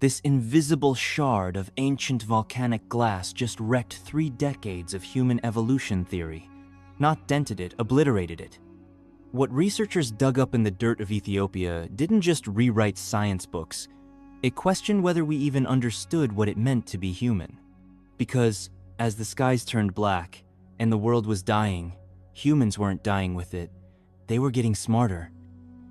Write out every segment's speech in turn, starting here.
This invisible shard of ancient volcanic glass just wrecked 3 decades of human evolution theory. Not dented it, obliterated it. What researchers dug up in the dirt of Ethiopia didn't just rewrite science books. It questioned whether we even understood what it meant to be human. Because, as the skies turned black and the world was dying, humans weren't dying with it. They were getting smarter.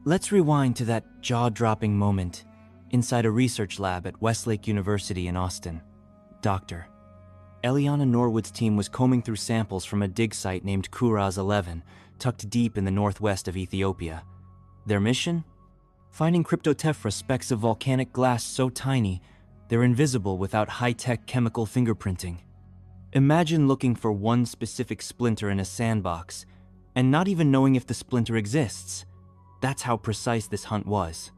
Let's rewind to that jaw-dropping moment inside a research lab at Westlake University in Austin. Dr. Eliana Norwood's team was combing through samples from a dig site named Kuraz 11, tucked deep in the northwest of Ethiopia. Their mission? Finding cryptotephra specks of volcanic glass so tiny, they're invisible without high-tech chemical fingerprinting. Imagine looking for one specific splinter in a sandbox, and not even knowing if the splinter exists. That's how precise this hunt was.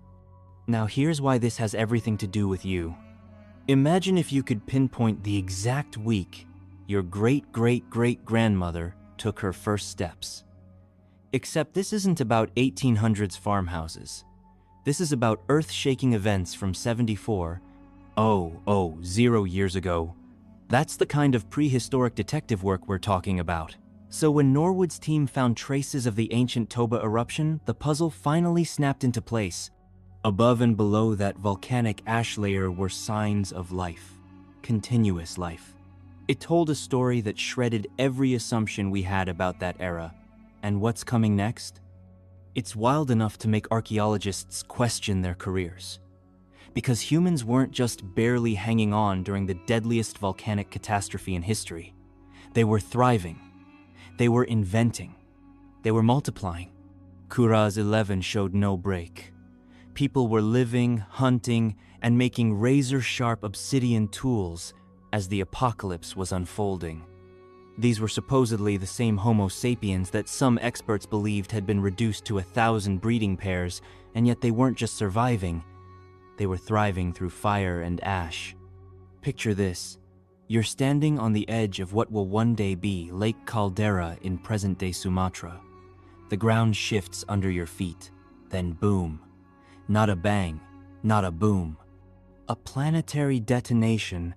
Now here's why this has everything to do with you. Imagine if you could pinpoint the exact week your great-great-great-grandmother took her first steps. Except this isn't about 1800s farmhouses. This is about earth-shaking events from 0 years ago. That's the kind of prehistoric detective work we're talking about. So when Norwood's team found traces of the ancient Toba eruption, the puzzle finally snapped into place. Above and below that volcanic ash layer were signs of life, continuous life. It told a story that shredded every assumption we had about that era. And what's coming next? It's wild enough to make archaeologists question their careers. Because humans weren't just barely hanging on during the deadliest volcanic catastrophe in history. They were thriving. They were inventing. They were multiplying. Kuraz 11 showed no break. People were living, hunting, and making razor-sharp obsidian tools as the apocalypse was unfolding. These were supposedly the same Homo sapiens that some experts believed had been reduced to 1,000 breeding pairs, and yet they weren't just surviving. They were thriving through fire and ash. Picture this. You're standing on the edge of what will one day be Lake Caldera in present-day Sumatra. The ground shifts under your feet, then boom. Not a bang, not a boom. A planetary detonation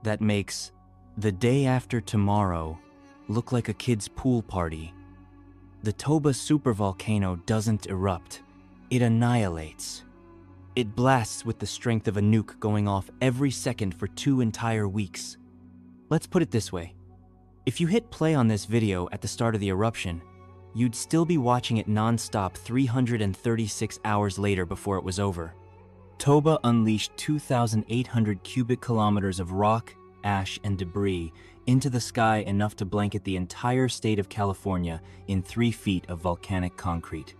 that makes the day after tomorrow look like a kid's pool party. The Toba supervolcano doesn't erupt, it annihilates. It blasts with the strength of a nuke going off every second for 2 entire weeks. Let's put it this way. If you hit play on this video at the start of the eruption, you'd still be watching it non-stop 336 hours later before it was over. Toba unleashed 2,800 cubic kilometers of rock, ash, and debris into the sky, enough to blanket the entire state of California in 3 feet of volcanic concrete.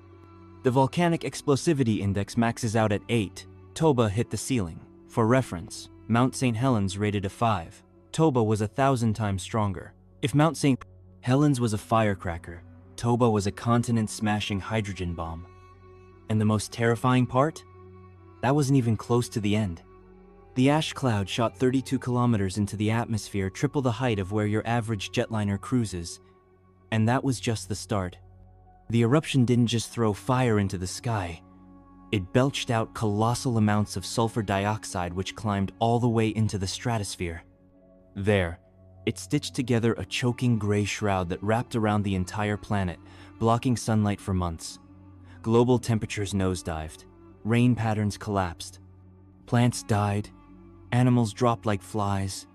The volcanic explosivity index maxes out at 8. Toba hit the ceiling. For reference, Mount St. Helens rated a 5. Toba was 1,000 times stronger. If Mount St. Helens was a firecracker, Toba was a continent-smashing hydrogen bomb. And the most terrifying part? That wasn't even close to the end. The ash cloud shot 32 kilometers into the atmosphere, triple the height of where your average jetliner cruises. And that was just the start. The eruption didn't just throw fire into the sky. It belched out colossal amounts of sulfur dioxide, which climbed all the way into the stratosphere. There, it stitched together a choking gray shroud that wrapped around the entire planet, blocking sunlight for months. Global temperatures nosedived. Rain patterns collapsed. Plants died. Animals dropped like flies.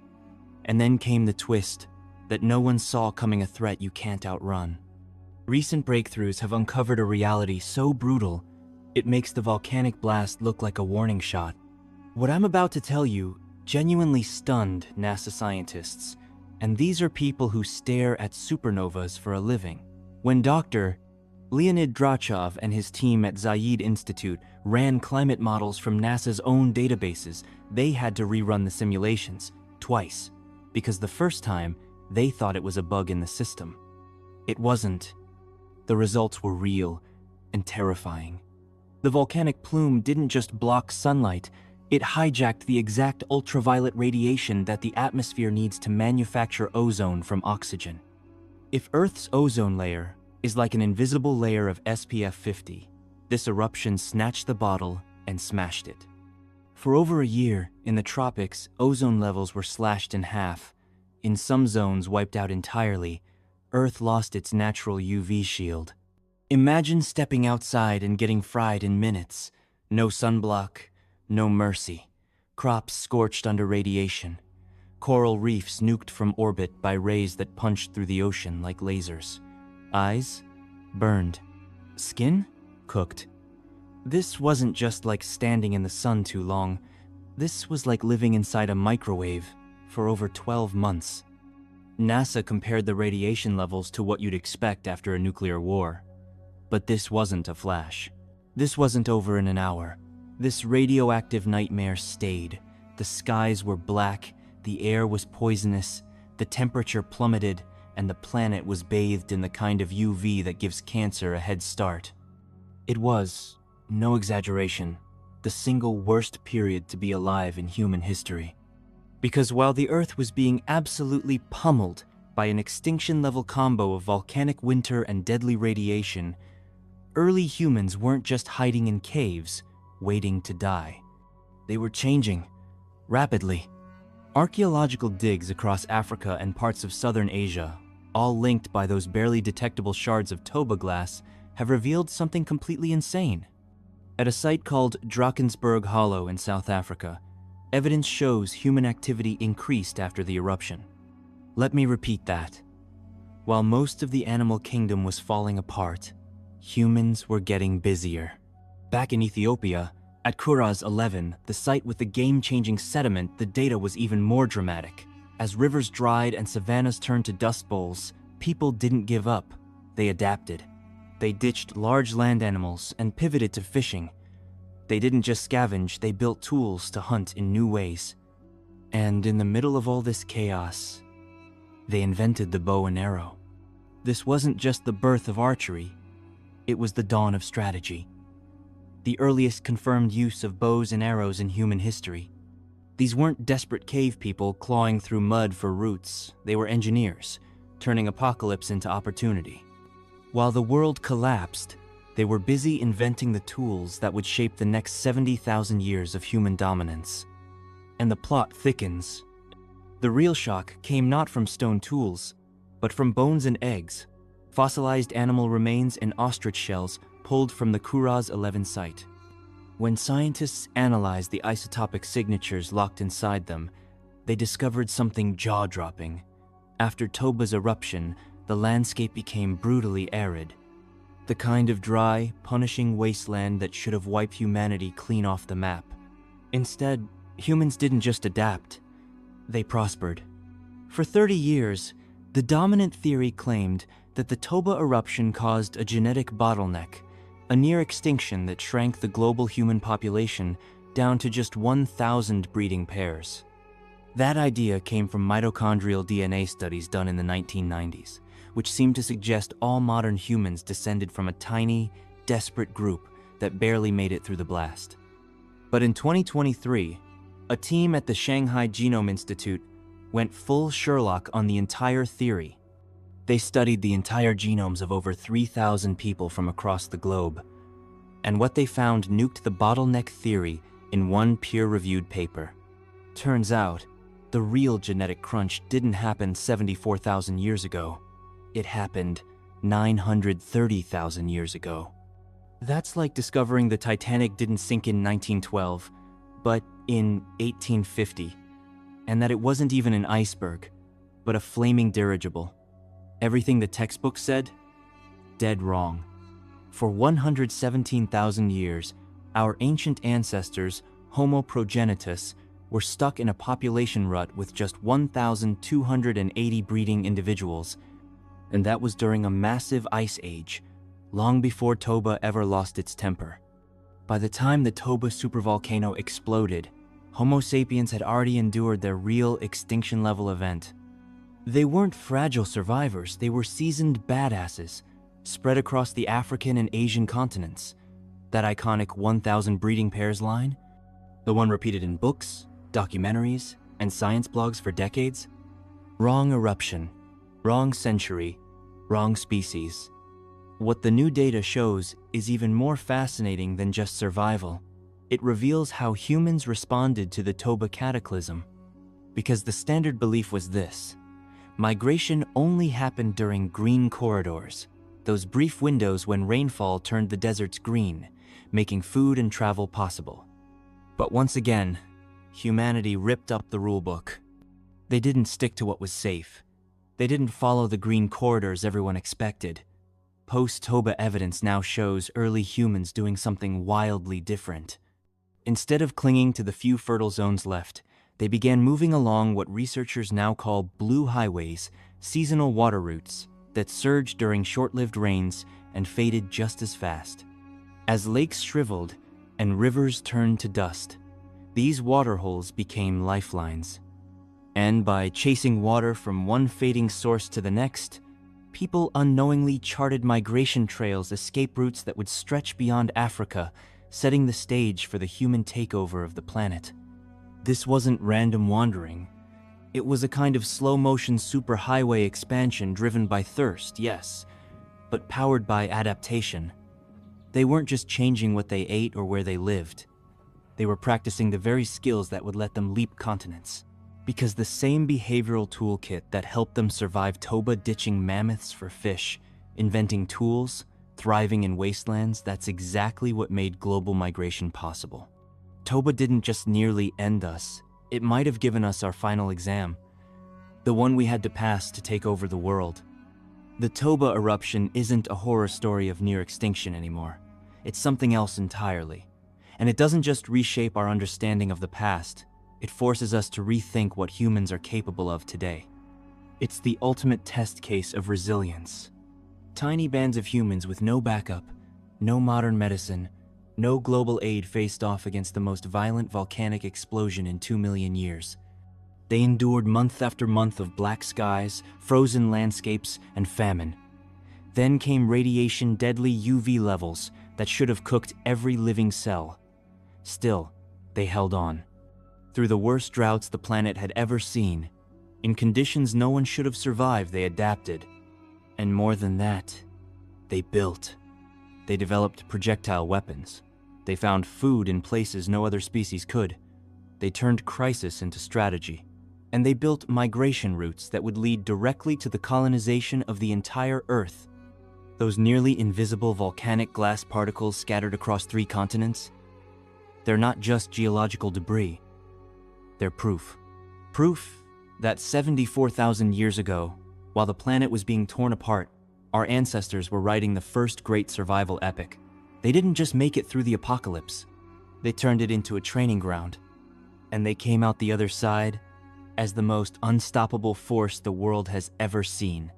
And then came the twist that no one saw coming, a threat you can't outrun. Recent breakthroughs have uncovered a reality so brutal, it makes the volcanic blast look like a warning shot. What I'm about to tell you genuinely stunned NASA scientists. And these are people who stare at supernovas for a living. When Dr. Leonid Drachov and his team at Zayed Institute ran climate models from NASA's own databases, they had to rerun the simulations twice, because the first time they thought it was a bug in the system. It wasn't. The results were real and terrifying. The volcanic plume didn't just block sunlight, it hijacked the exact ultraviolet radiation that the atmosphere needs to manufacture ozone from oxygen. If Earth's ozone layer is like an invisible layer of SPF 50, this eruption snatched the bottle and smashed it. For over a year, in the tropics, ozone levels were slashed in half. In some zones wiped out entirely, Earth lost its natural UV shield. Imagine stepping outside and getting fried in minutes. No sunblock, no mercy. Crops scorched under radiation. Coral reefs nuked from orbit by rays that punched through the ocean like lasers. Eyes? Burned. Skin? Cooked. This wasn't just like standing in the sun too long. This was like living inside a microwave for over 12 months. NASA compared the radiation levels to what you'd expect after a nuclear war. But this wasn't a flash. This wasn't over in an hour. This radioactive nightmare stayed. The skies were black, the air was poisonous, the temperature plummeted, and the planet was bathed in the kind of UV that gives cancer a head start. It was, no exaggeration, the single worst period to be alive in human history. Because while the Earth was being absolutely pummeled by an extinction-level combo of volcanic winter and deadly radiation, early humans weren't just hiding in caves, waiting to die. They were changing, rapidly. Archaeological digs across Africa and parts of southern Asia, all linked by those barely detectable shards of Toba glass, have revealed something completely insane. At a site called Drakensberg Hollow in South Africa, evidence shows human activity increased after the eruption. Let me repeat that. While most of the animal kingdom was falling apart, humans were getting busier. Back in Ethiopia, at Kuraz 11, the site with the game-changing sediment, the data was even more dramatic. As rivers dried and savannas turned to dust bowls, people didn't give up. They adapted. They ditched large land animals and pivoted to fishing. They didn't just scavenge, they built tools to hunt in new ways. And in the middle of all this chaos, they invented the bow and arrow. This wasn't just the birth of archery, it was the dawn of strategy. The earliest confirmed use of bows and arrows in human history. These weren't desperate cave people clawing through mud for roots, they were engineers, turning apocalypse into opportunity. While the world collapsed, they were busy inventing the tools that would shape the next 70,000 years of human dominance. And the plot thickens. The real shock came not from stone tools, but from bones and eggs, fossilized animal remains and ostrich shells pulled from the Kuraz 11 site. When scientists analyzed the isotopic signatures locked inside them, they discovered something jaw-dropping. After Toba's eruption, the landscape became brutally arid. The kind of dry, punishing wasteland that should have wiped humanity clean off the map. Instead, humans didn't just adapt, they prospered. For 30 years, the dominant theory claimed that the Toba eruption caused a genetic bottleneck, a near-extinction that shrank the global human population down to just 1,000 breeding pairs. That idea came from mitochondrial DNA studies done in the 1990s, which seemed to suggest all modern humans descended from a tiny, desperate group that barely made it through the blast. But in 2023, a team at the Shanghai Genome Institute went full Sherlock on the entire theory. They studied the entire genomes of over 3,000 people from across the globe, and what they found nuked the bottleneck theory in one peer-reviewed paper. Turns out, the real genetic crunch didn't happen 74,000 years ago. It happened 930,000 years ago. That's like discovering the Titanic didn't sink in 1912, but in 1850, and that it wasn't even an iceberg, but a flaming dirigible. Everything the textbook said? Dead wrong. For 117,000 years, our ancient ancestors, Homo progenitus, were stuck in a population rut with just 1,280 breeding individuals, and that was during a massive ice age, long before Toba ever lost its temper. By the time the Toba supervolcano exploded, Homo sapiens had already endured their real extinction-level event. They weren't fragile survivors, they were seasoned badasses, spread across the African and Asian continents. That iconic 1,000 breeding pairs line, the one repeated in books, documentaries, and science blogs for decades? Wrong eruption, wrong century, wrong species. What the new data shows is even more fascinating than just survival. It reveals how humans responded to the Toba cataclysm. Because the standard belief was this: migration only happened during green corridors, those brief windows when rainfall turned the deserts green, making food and travel possible. But once again, humanity ripped up the rulebook. They didn't stick to what was safe. They didn't follow the green corridors everyone expected. Post-Toba evidence now shows early humans doing something wildly different. Instead of clinging to the few fertile zones left, they began moving along what researchers now call blue highways, seasonal water routes that surged during short-lived rains and faded just as fast. As lakes shriveled and rivers turned to dust, these waterholes became lifelines. And by chasing water from one fading source to the next, people unknowingly charted migration trails, escape routes that would stretch beyond Africa, setting the stage for the human takeover of the planet. This wasn't random wandering. It was a kind of slow-motion superhighway expansion driven by thirst, yes, but powered by adaptation. They weren't just changing what they ate or where they lived. They were practicing the very skills that would let them leap continents. Because the same behavioral toolkit that helped them survive Toba ditching mammoths for fish, inventing tools, thriving in wastelands, that's exactly what made global migration possible. Toba didn't just nearly end us, it might have given us our final exam, the one we had to pass to take over the world. The Toba eruption isn't a horror story of near extinction anymore. It's something else entirely. And it doesn't just reshape our understanding of the past, it forces us to rethink what humans are capable of today. It's the ultimate test case of resilience. Tiny bands of humans with no backup, no modern medicine, no global aid faced off against the most violent volcanic explosion in 2 million years. They endured month after month of black skies, frozen landscapes, and famine. Then came radiation, deadly UV levels that should have cooked every living cell. Still, they held on. Through the worst droughts the planet had ever seen, in conditions no one should have survived, they adapted. And more than that, they built. They developed projectile weapons. They found food in places no other species could. They turned crisis into strategy. And they built migration routes that would lead directly to the colonization of the entire Earth. Those nearly invisible volcanic glass particles scattered across 3 continents, they're not just geological debris. They're proof. Proof that 74,000 years ago, while the planet was being torn apart, our ancestors were writing the first great survival epic. They didn't just make it through the apocalypse. They turned it into a training ground. And they came out the other side as the most unstoppable force the world has ever seen.